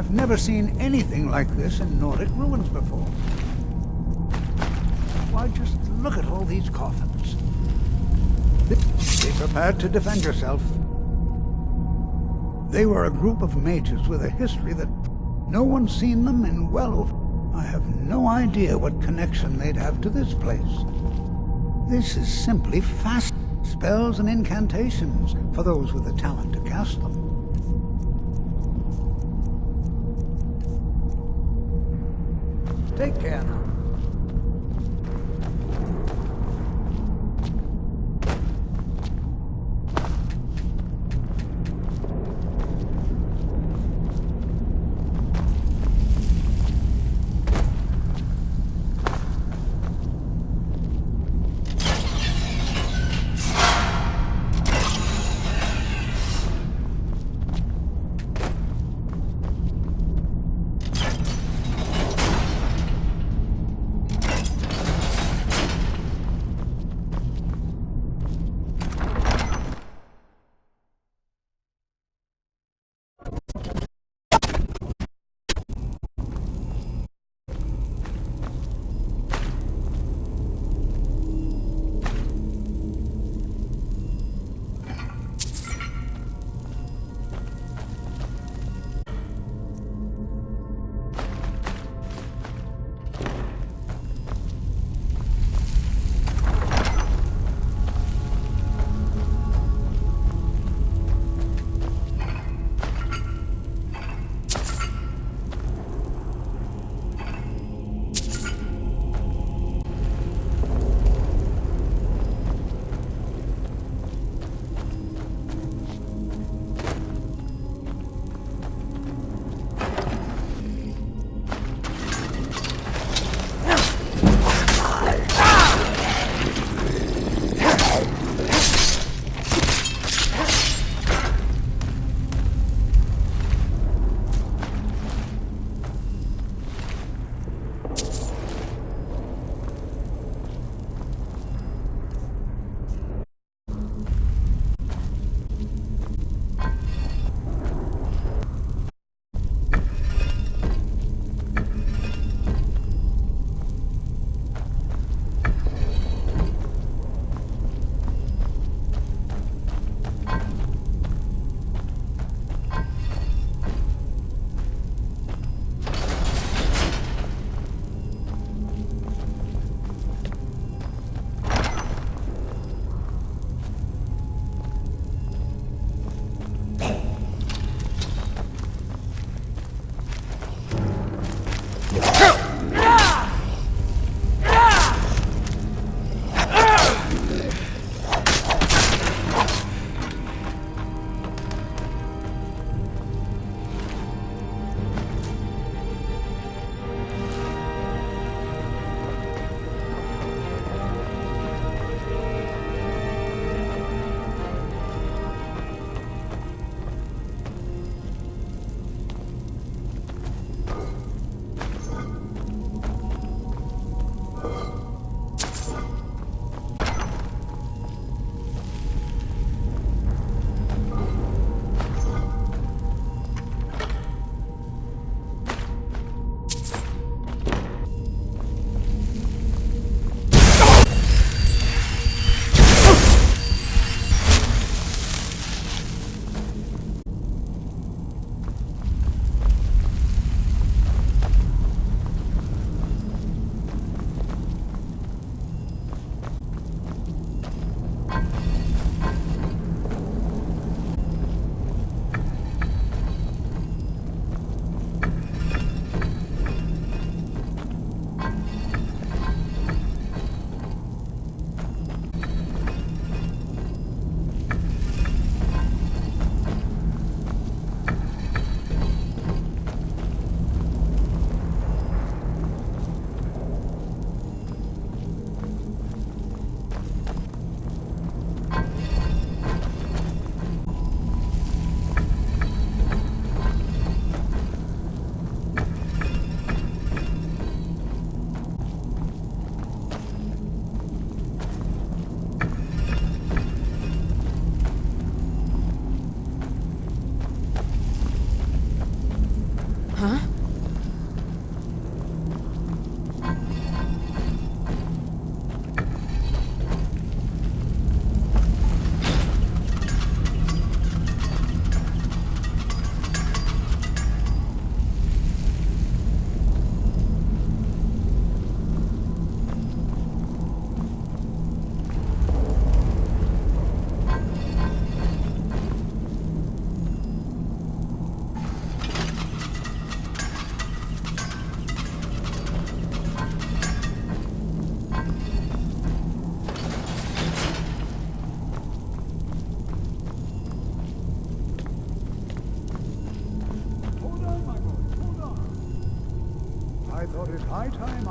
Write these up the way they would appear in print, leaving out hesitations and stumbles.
I've never seen anything like this in Nordic ruins before. Why, just look at all these coffins. Be prepared to defend yourself. They were a group of mages with a history that no one's seen them in well over... I have no idea what connection they'd have to this place. This is simply fascinating. Spells and incantations for those with the talent to cast them. Take care now.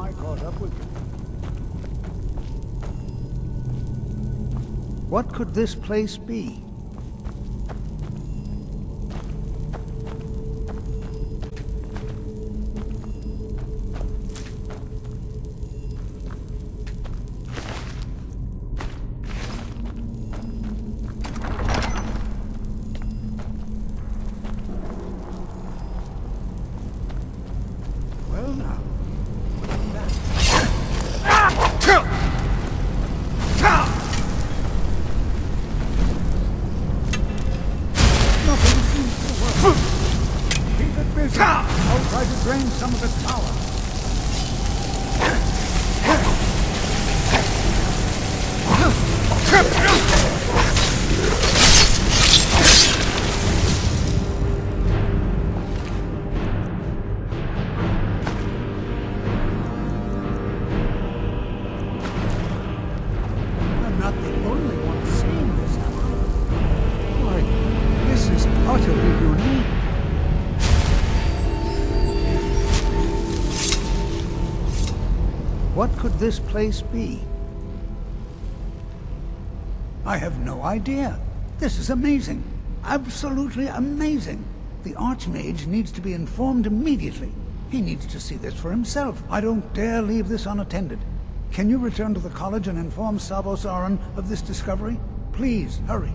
I caught up with you. What could this place be? Well now. Nothing seems to work. Keep it busy. I'll try to drain some of the power. I'm not the only one seeing this now. Why, this is utterly unique. What could this place be? I have no idea. This is amazing. Absolutely amazing. The Archmage needs to be informed immediately. He needs to see this for himself. I don't dare leave this unattended. Can you return to the college and inform Savos Aran of this discovery? Please, hurry.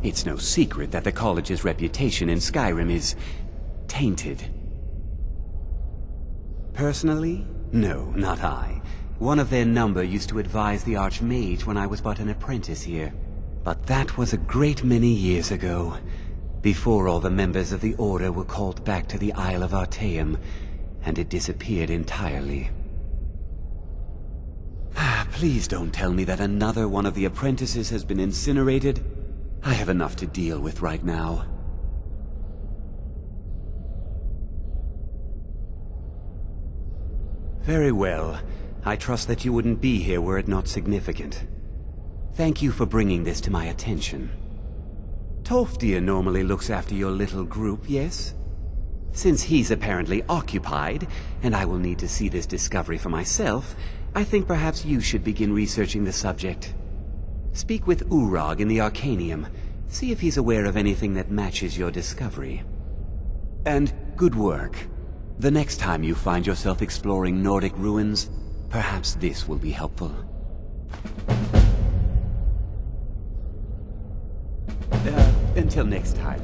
It's no secret that the college's reputation in Skyrim is tainted. Personally, no, not I. One of their number used to advise the Archmage when I was but an apprentice here. But that was a great many years ago, before all the members of the Order were called back to the Isle of Artaeum, and it disappeared entirely. Please don't tell me that another one of the apprentices has been incinerated. I have enough to deal with right now. Very well. I trust that you wouldn't be here were it not significant. Thank you for bringing this to my attention. Tolfdir normally looks after your little group, yes? Since he's apparently occupied, and I will need to see this discovery for myself, I think perhaps you should begin researching the subject. Speak with Urag in the Arcanium. See if he's aware of anything that matches your discovery. And good work. The next time you find yourself exploring Nordic ruins, perhaps this will be helpful. Until next time.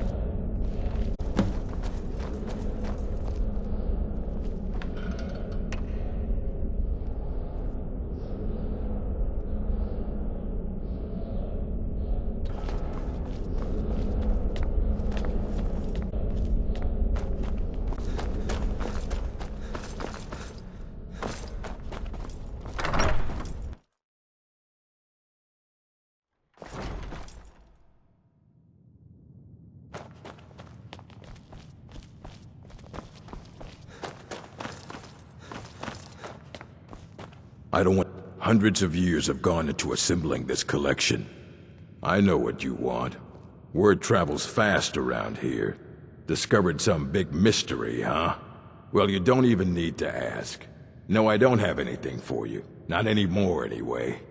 I don't want... Hundreds of years have gone into assembling this collection. I know what you want. Word travels fast around here. Discovered some big mystery, huh? Well, you don't even need to ask. No, I don't have anything for you. Not anymore, anyway.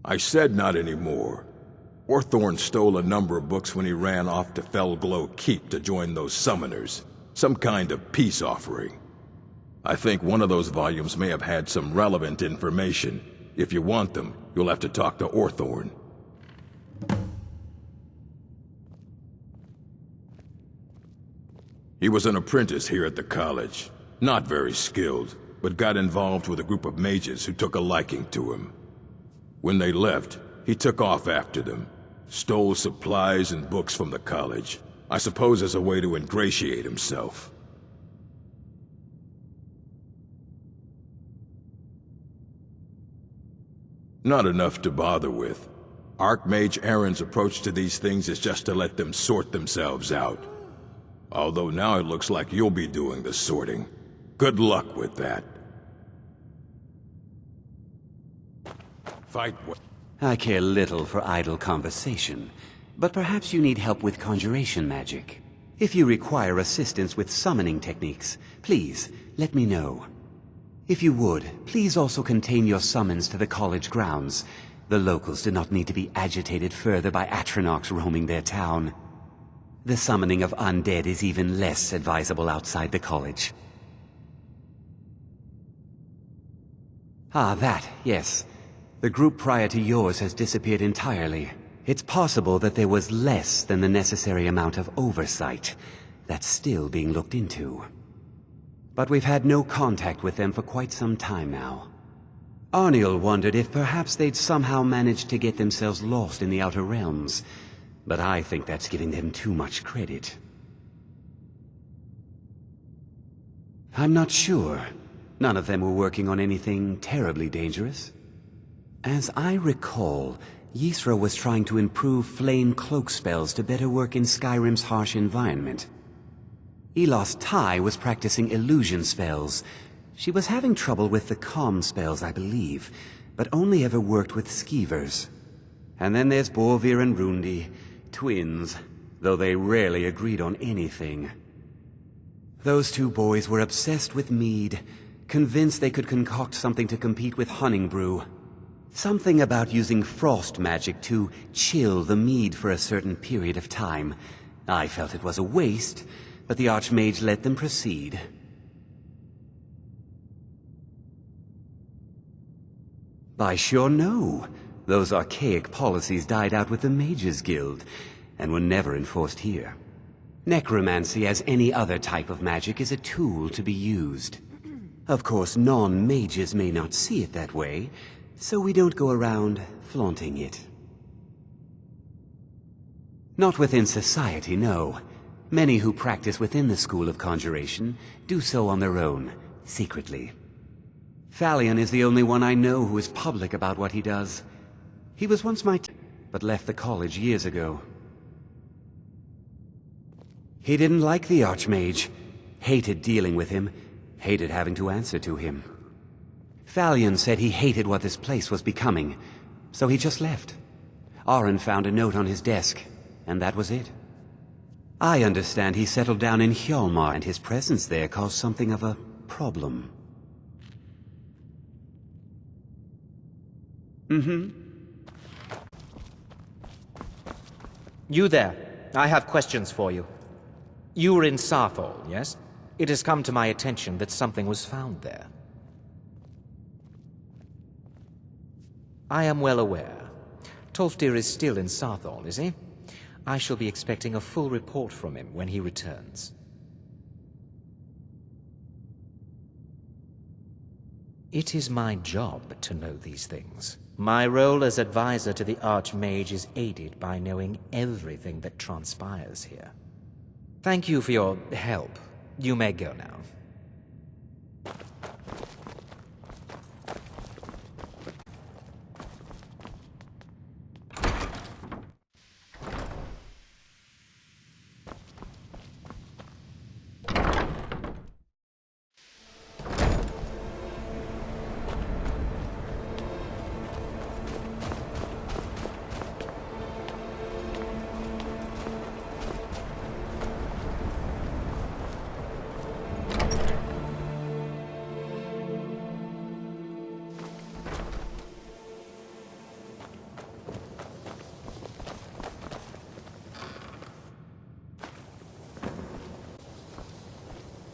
I said not anymore. Orthorn stole a number of books when he ran off to Felglow Keep to join those summoners. Some kind of peace offering. I think one of those volumes may have had some relevant information. If you want them, you'll have to talk to Orthorn. He was an apprentice here at the college. Not very skilled, but got involved with a group of mages who took a liking to him. When they left, he took off after them. Stole supplies and books from the college. I suppose as a way to ingratiate himself. Not enough to bother with. Archmage Aaron's approach to these things is just to let them sort themselves out. Although now it looks like you'll be doing the sorting. Good luck with that. Fight what? I care little for idle conversation, but perhaps you need help with conjuration magic. If you require assistance with summoning techniques, please let me know. If you would, please also contain your summons to the college grounds. The locals do not need to be agitated further by Atronachs roaming their town. The summoning of undead is even less advisable outside the college. Ah, that, yes. The group prior to yours has disappeared entirely. It's possible that there was less than the necessary amount of oversight. That's still being looked into. But we've had no contact with them for quite some time now. Arniel wondered if perhaps they'd somehow managed to get themselves lost in the Outer Realms, but I think that's giving them too much credit. I'm not sure. None of them were working on anything terribly dangerous. As I recall, Ysra was trying to improve flame cloak spells to better work in Skyrim's harsh environment. Elos Tai was practicing illusion spells. She was having trouble with the calm spells, I believe, but only ever worked with skeevers. And then there's Borvir and Rundi, twins, though they rarely agreed on anything. Those two boys were obsessed with mead, convinced they could concoct something to compete with Honningbrew. Something about using frost magic to chill the mead for a certain period of time. I felt it was a waste, but the Archmage let them proceed. I sure know. Those archaic policies died out with the Mages Guild, and were never enforced here. Necromancy, as any other type of magic, is a tool to be used. Of course, non-mages may not see it that way, so we don't go around flaunting it. Not within society, no. Many who practice within the School of Conjuration do so on their own, secretly. Phalion is the only one I know who is public about what he does. He was once my but left the college years ago. He didn't like the Archmage, hated dealing with him, hated having to answer to him. Phalion said he hated what this place was becoming, so he just left. Aron found a note on his desk, and that was it. I understand he settled down in Hjalmar, and his presence there caused something of a problem. You there. I have questions for you. You were in Sarthol, yes? It has come to my attention that something was found there. I am well aware. Tolfdir is still in Sarthorn, is he? I shall be expecting a full report from him when he returns. It is my job to know these things. My role as advisor to the Archmage is aided by knowing everything that transpires here. Thank you for your help. You may go now.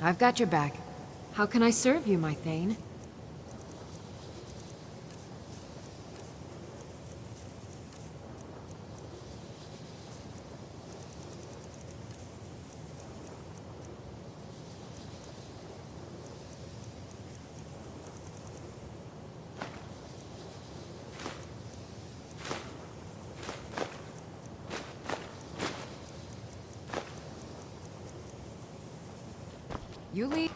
I've got your back. How can I serve you, my Thane? You lead.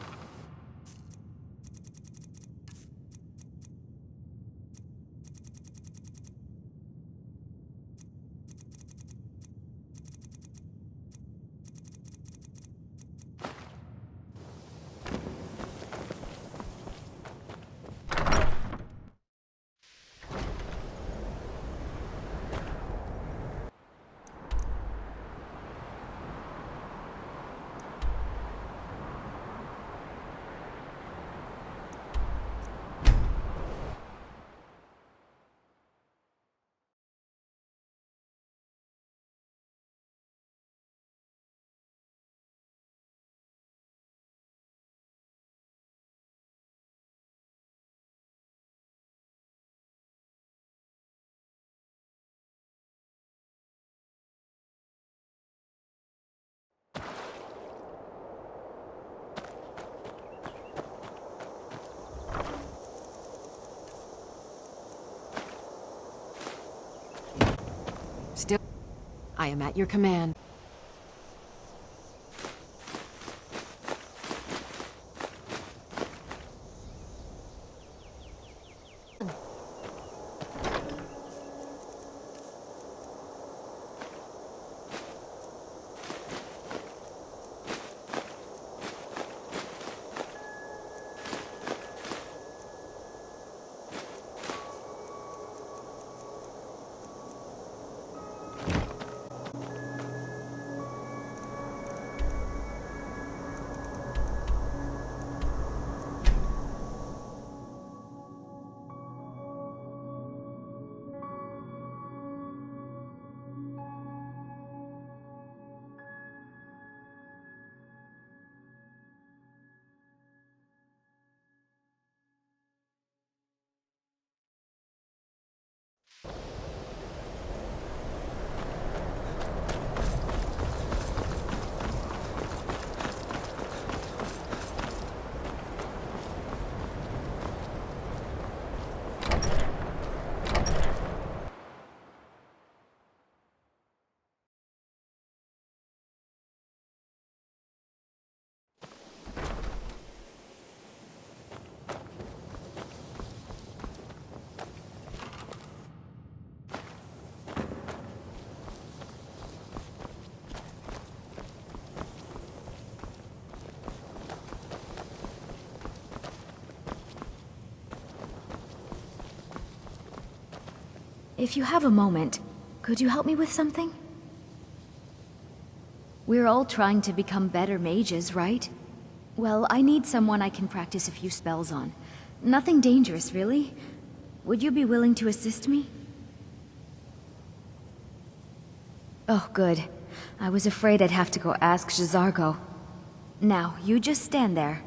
Still, I am at your command. If you have a moment, could you help me with something? We're all trying to become better mages, right? Well, I need someone I can practice a few spells on. Nothing dangerous, really. Would you be willing to assist me? Oh, good. I was afraid I'd have to go ask J'zargo. Now, you just stand there.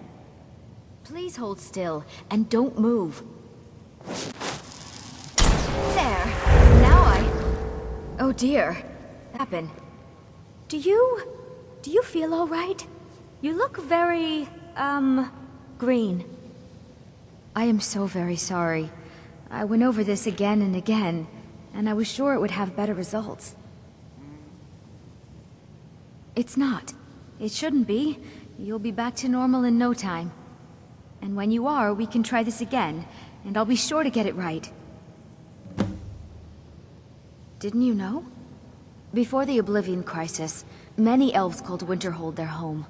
Please hold still, and don't move. There. Now Oh dear. What happened? Do you feel all right? You look very, green. I am so very sorry. I went over this again and again, and I was sure it would have better results. It's not. It shouldn't be. You'll be back to normal in no time. And when you are, we can try this again, and I'll be sure to get it right. Didn't you know? Before the Oblivion Crisis, many elves called Winterhold their home.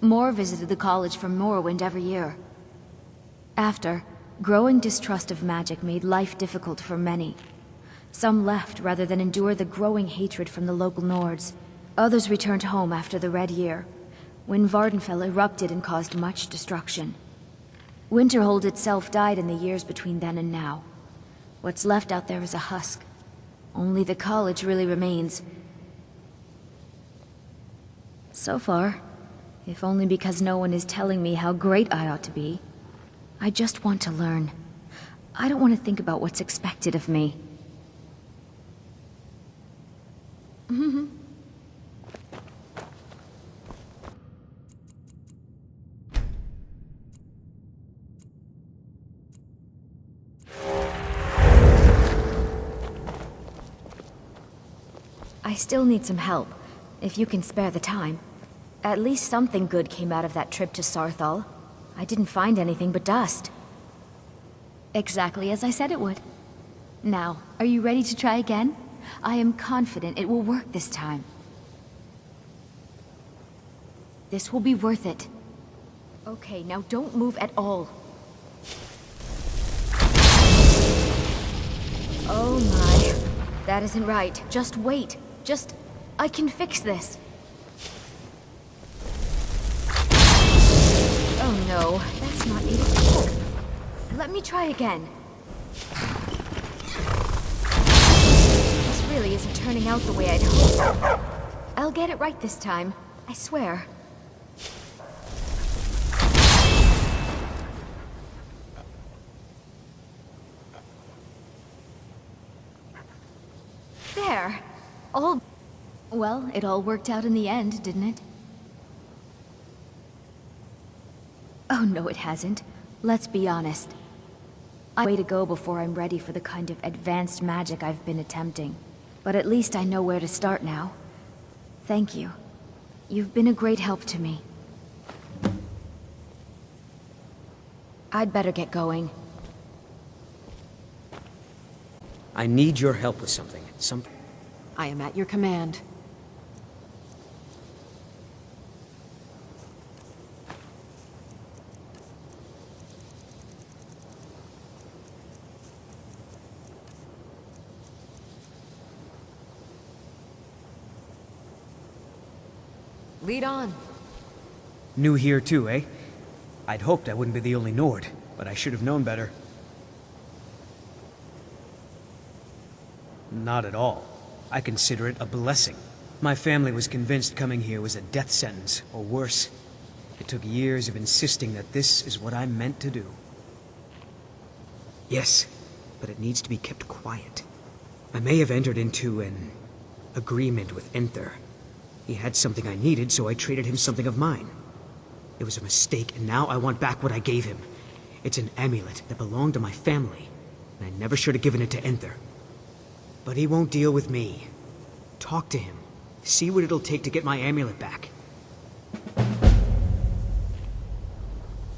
More visited the college from Morrowind every year. After, growing distrust of magic made life difficult for many. Some left rather than endure the growing hatred from the local Nords. Others returned home after the Red Year, when Vardenfell erupted and caused much destruction. Winterhold itself died in the years between then and now. What's left out there is a husk. Only the college really remains. So far, if only because no one is telling me how great I ought to be. I just want to learn. I don't want to think about what's expected of me. I still need some help, if you can spare the time. At least something good came out of that trip to Sarthal. I didn't find anything but dust. Exactly as I said it would. Now, are you ready to try again? I am confident it will work this time. This will be worth it. Okay, now don't move at all. Oh my. That isn't right. Just wait. I can fix this. Oh no, that's not it at all. Let me try again. This really isn't turning out the way I'd hoped. I'll get it right this time. I swear. There. Well, it all worked out in the end, didn't it? Oh, no it hasn't. Let's be honest. I have a way to go before I'm ready for the kind of advanced magic I've been attempting. But at least I know where to start now. Thank you. You've been a great help to me. I'd better get going. I need your help with something. I am at your command. Lead on. New here too, eh? I'd hoped I wouldn't be the only Nord, but I should have known better. Not at all. I consider it a blessing. My family was convinced coming here was a death sentence, or worse. It took years of insisting that this is what I'm meant to do. Yes, but it needs to be kept quiet. I may have entered into an agreement with Enther. He had something I needed, so I traded him something of mine. It was a mistake, and now I want back what I gave him. It's an amulet that belonged to my family, and I never should have given it to Enther. But he won't deal with me. Talk to him. See what it'll take to get my amulet back.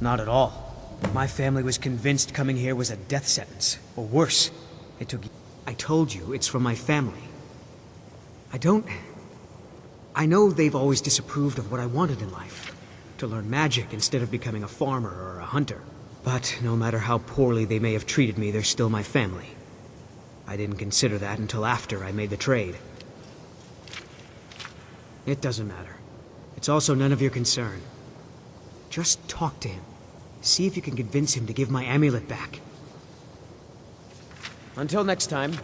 Not at all. My family was convinced coming here was a death sentence, or worse. It took... I told you, it's from my family. I know they've always disapproved of what I wanted in life. To learn magic instead of becoming a farmer or a hunter. But no matter how poorly they may have treated me, they're still my family. I didn't consider that until after I made the trade. It doesn't matter. It's also none of your concern. Just talk to him. See if you can convince him to give my amulet back. Until next time.